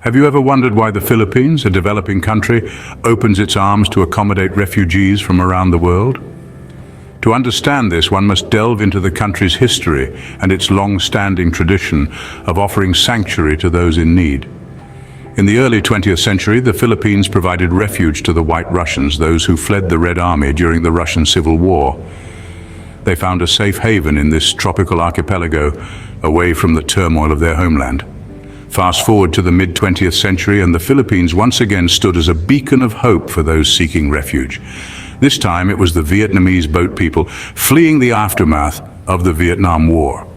Have you ever wondered why the Philippines, a developing country, opens its arms to accommodate refugees from around the world? To understand this, one must delve into the country's history and its long-standing tradition of offering sanctuary to those in need. In the early 20th century, the Philippines provided refuge to the White Russians, those who fled the Red Army during the Russian Civil War. They found a safe haven in this tropical archipelago, away from the turmoil of their homeland. Fast forward to the mid-20th century, and the Philippines once again stood as a beacon of hope for those seeking refuge. This time it was the Vietnamese boat people fleeing the aftermath of the Vietnam War.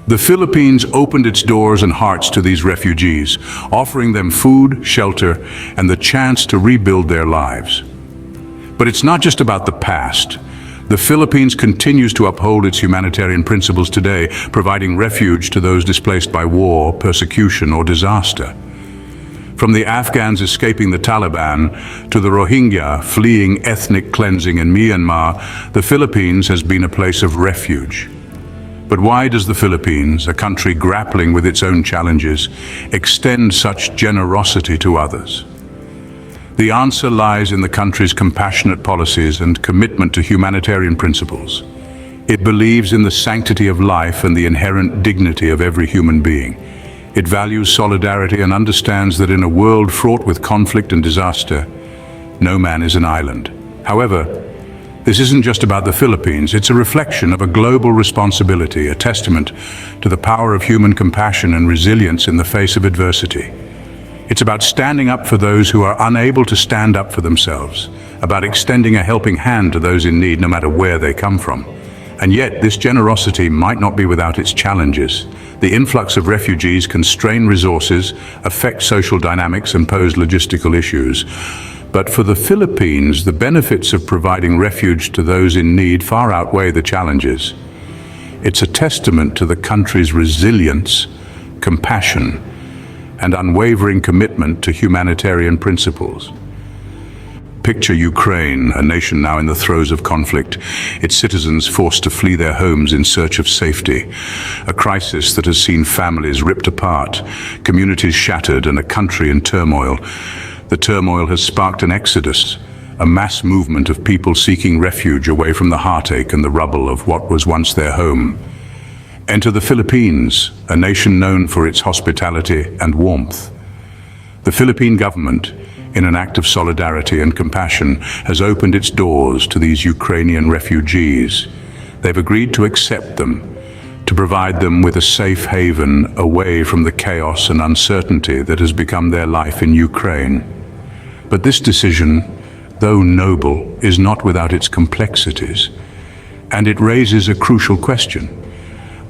The Philippines opened its doors and hearts to these refugees, offering them food, shelter, and the chance to rebuild their lives. But it's not just about the past. The Philippines continues to uphold its humanitarian principles today, providing refuge to those displaced by war, persecution, or disaster. From the Afghans escaping the Taliban to the Rohingya fleeing ethnic cleansing in Myanmar, the Philippines has been a place of refuge. But why does the Philippines, a country grappling with its own challenges, extend such generosity to others? The answer lies in the country's compassionate policies and commitment to humanitarian principles. It believes in the sanctity of life and the inherent dignity of every human being. It values solidarity and understands that in a world fraught with conflict and disaster, no man is an island. However, this isn't just about the Philippines. It's a reflection of a global responsibility, a testament to the power of human compassion and resilience in the face of adversity. It's about standing up for those who are unable to stand up for themselves, about extending a helping hand to those in need no matter where they come from. And yet, this generosity might not be without its challenges. The influx of refugees can strain resources, affect social dynamics, and pose logistical issues. But for the Philippines, the benefits of providing refuge to those in need far outweigh the challenges. It's a testament to the country's resilience, compassion, and unwavering commitment to humanitarian principles. Picture Ukraine, a nation now in the throes of conflict, its citizens forced to flee their homes in search of safety. A crisis that has seen families ripped apart, communities shattered, and a country in turmoil. The turmoil has sparked an exodus, a mass movement of people seeking refuge away from the heartache and the rubble of what was once their home. Enter the Philippines, a nation known for its hospitality and warmth. The Philippine government, in an act of solidarity and compassion, has opened its doors to these Ukrainian refugees. They've agreed to accept them, to provide them with a safe haven away from the chaos and uncertainty that has become their life in Ukraine. But this decision, though noble, is not without its complexities, and it raises a crucial question.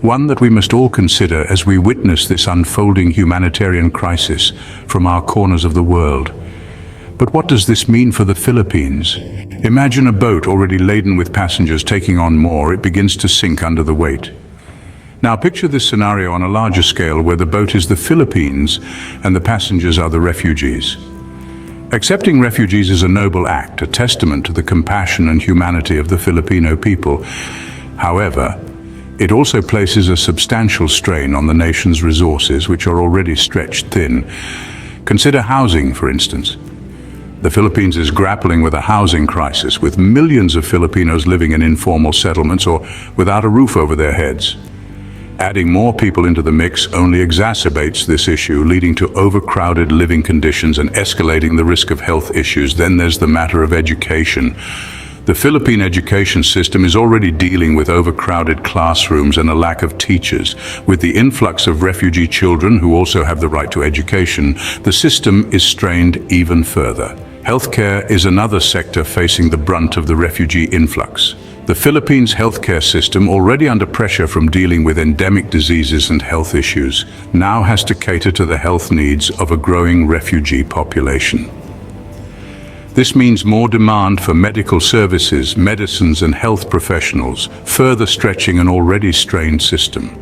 One that we must all consider as we witness this unfolding humanitarian crisis from our corners of the world. But what does this mean for the Philippines? Imagine a boat already laden with passengers taking on more. It begins to sink under the weight. Now picture this scenario on a larger scale where the boat is the Philippines and the passengers are the refugees. Accepting refugees is a noble act, a testament to the compassion and humanity of the Filipino people. However, it also places a substantial strain on the nation's resources, which are already stretched thin. Consider housing, for instance. The Philippines is grappling with a housing crisis, with millions of Filipinos living in informal settlements or without a roof over their heads. Adding more people into the mix only exacerbates this issue, leading to overcrowded living conditions and escalating the risk of health issues. Then there's the matter of education. The Philippine education system is already dealing with overcrowded classrooms and a lack of teachers. With the influx of refugee children who also have the right to education, the system is strained even further. Healthcare is another sector facing the brunt of the refugee influx. The Philippines' healthcare system, already under pressure from dealing with endemic diseases and health issues, now has to cater to the health needs of a growing refugee population. This means more demand for medical services, medicines, and health professionals, further stretching an already strained system.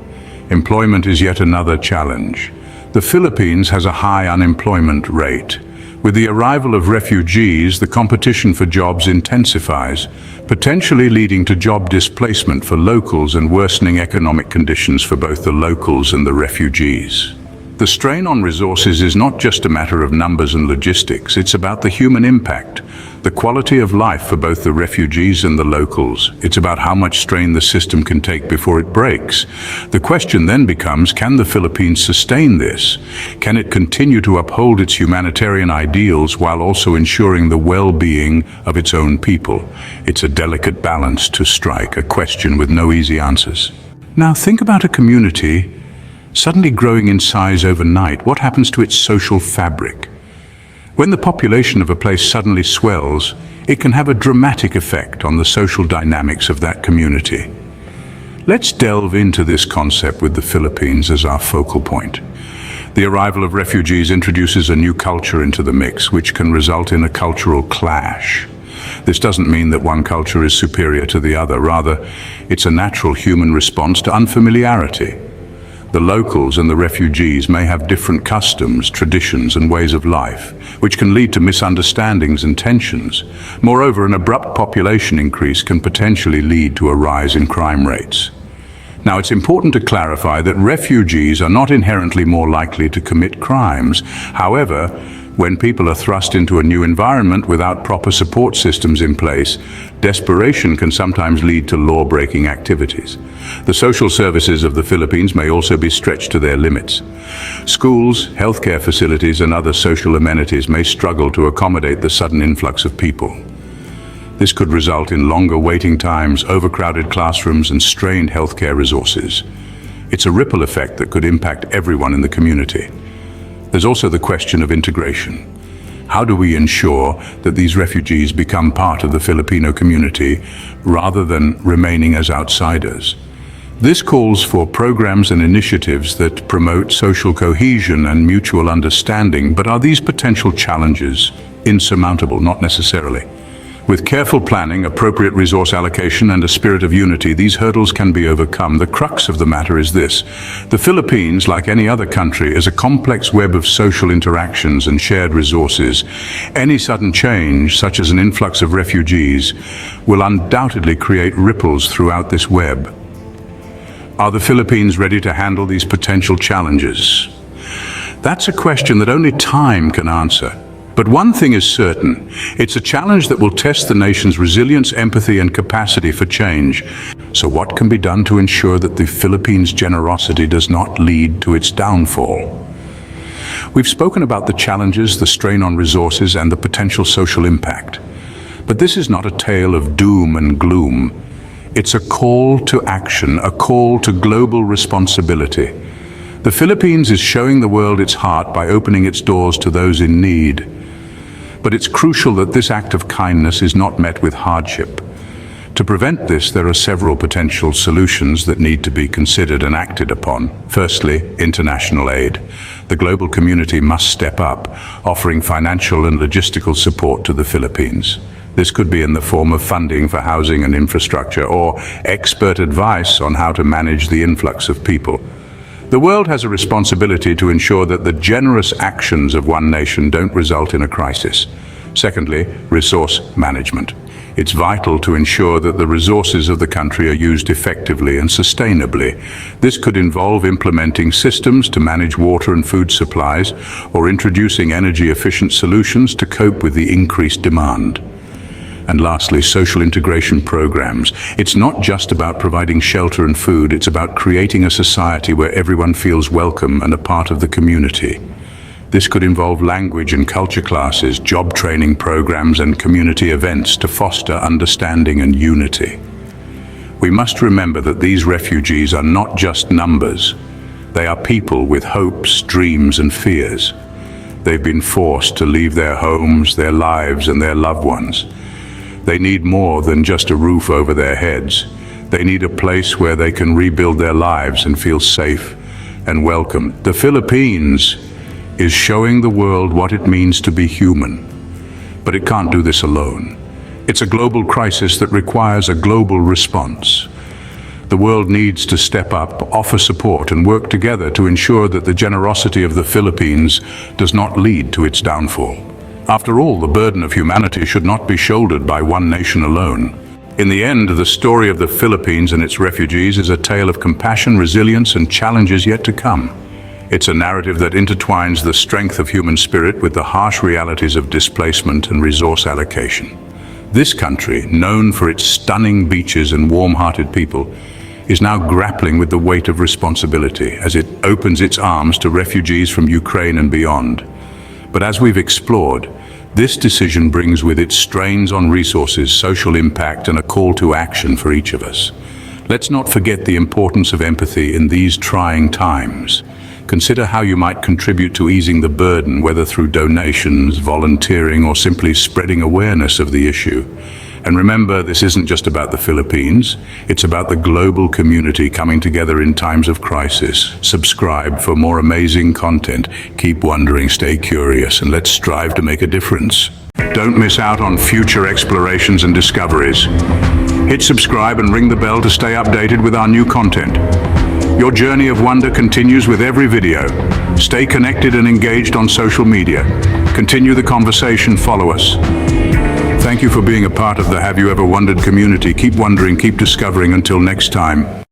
Employment is yet another challenge. The Philippines has a high unemployment rate. With the arrival of refugees, the competition for jobs intensifies, potentially leading to job displacement for locals and worsening economic conditions for both the locals and the refugees. The strain on resources is not just a matter of numbers and logistics, it's about the human impact, the quality of life for both the refugees and the locals. It's about how much strain the system can take before it breaks. The question then becomes, can the Philippines sustain this? Can it continue to uphold its humanitarian ideals while also ensuring the well-being of its own people? It's a delicate balance to strike, a question with no easy answers. Now think about a community suddenly growing in size overnight. What happens to its social fabric? When the population of a place suddenly swells, it can have a dramatic effect on the social dynamics of that community. Let's delve into this concept with the Philippines as our focal point. The arrival of refugees introduces a new culture into the mix, which can result in a cultural clash. This doesn't mean that one culture is superior to the other. Rather, it's a natural human response to unfamiliarity. The locals and the refugees may have different customs, traditions, and ways of life, which can lead to misunderstandings and tensions. Moreover, an abrupt population increase can potentially lead to a rise in crime rates. Now, it's important to clarify that refugees are not inherently more likely to commit crimes. However, when people are thrust into a new environment without proper support systems in place, desperation can sometimes lead to law-breaking activities. The social services of the Philippines may also be stretched to their limits. Schools, healthcare facilities, and other social amenities may struggle to accommodate the sudden influx of people. This could result in longer waiting times, overcrowded classrooms, and strained healthcare resources. It's a ripple effect that could impact everyone in the community. There's also the question of integration. How do we ensure that these refugees become part of the Filipino community rather than remaining as outsiders? This calls for programs and initiatives that promote social cohesion and mutual understanding, but are these potential challenges insurmountable? Not necessarily. With careful planning, appropriate resource allocation, and a spirit of unity, these hurdles can be overcome. The crux of the matter is this: the Philippines, like any other country, is a complex web of social interactions and shared resources. Any sudden change, such as an influx of refugees, will undoubtedly create ripples throughout this web. Are the Philippines ready to handle these potential challenges? That's a question that only time can answer. But one thing is certain: it's a challenge that will test the nation's resilience, empathy, and capacity for change. So what can be done to ensure that the Philippines' generosity does not lead to its downfall? We've spoken about the challenges, the strain on resources, and the potential social impact. But this is not a tale of doom and gloom. It's a call to action, a call to global responsibility. The Philippines is showing the world its heart by opening its doors to those in need. But it's crucial that this act of kindness is not met with hardship. To prevent this, there are several potential solutions that need to be considered and acted upon. Firstly, international aid. The global community must step up, offering financial and logistical support to the Philippines. This could be in the form of funding for housing and infrastructure, or expert advice on how to manage the influx of people. The world has a responsibility to ensure that the generous actions of one nation don't result in a crisis. Secondly, resource management. It's vital to ensure that the resources of the country are used effectively and sustainably. This could involve implementing systems to manage water and food supplies, or introducing energy-efficient solutions to cope with the increased demand. And lastly, social integration programs. It's not just about providing shelter and food, it's about creating a society where everyone feels welcome and a part of the community. This could involve language and culture classes, job training programs, and community events to foster understanding and unity. We must remember that these refugees are not just numbers. They are people with hopes, dreams, and fears. They've been forced to leave their homes, their lives, and their loved ones. They need more than just a roof over their heads. They need a place where they can rebuild their lives and feel safe and welcome. The Philippines is showing the world what it means to be human. But it can't do this alone. It's a global crisis that requires a global response. The world needs to step up, offer support, and work together to ensure that the generosity of the Philippines does not lead to its downfall. After all, the burden of humanity should not be shouldered by one nation alone. In the end, the story of the Philippines and its refugees is a tale of compassion, resilience, and challenges yet to come. It's a narrative that intertwines the strength of human spirit with the harsh realities of displacement and resource allocation. This country, known for its stunning beaches and warm-hearted people, is now grappling with the weight of responsibility as it opens its arms to refugees from Ukraine and beyond. But as we've explored, this decision brings with it strains on resources, social impact, and a call to action for each of us. Let's not forget the importance of empathy in these trying times. Consider how you might contribute to easing the burden, whether through donations, volunteering, or simply spreading awareness of the issue. And remember, this isn't just about the Philippines, it's about the global community coming together in times of crisis. Subscribe for more amazing content. Keep wondering, stay curious, and let's strive to make a difference. Don't miss out on future explorations and discoveries. Hit subscribe and ring the bell to stay updated with our new content. Your journey of wonder continues with every video. Stay connected and engaged on social media. Continue the conversation, follow us. Thank you for being a part of the Have You Ever Wondered community. Keep wondering, keep discovering. Until next time.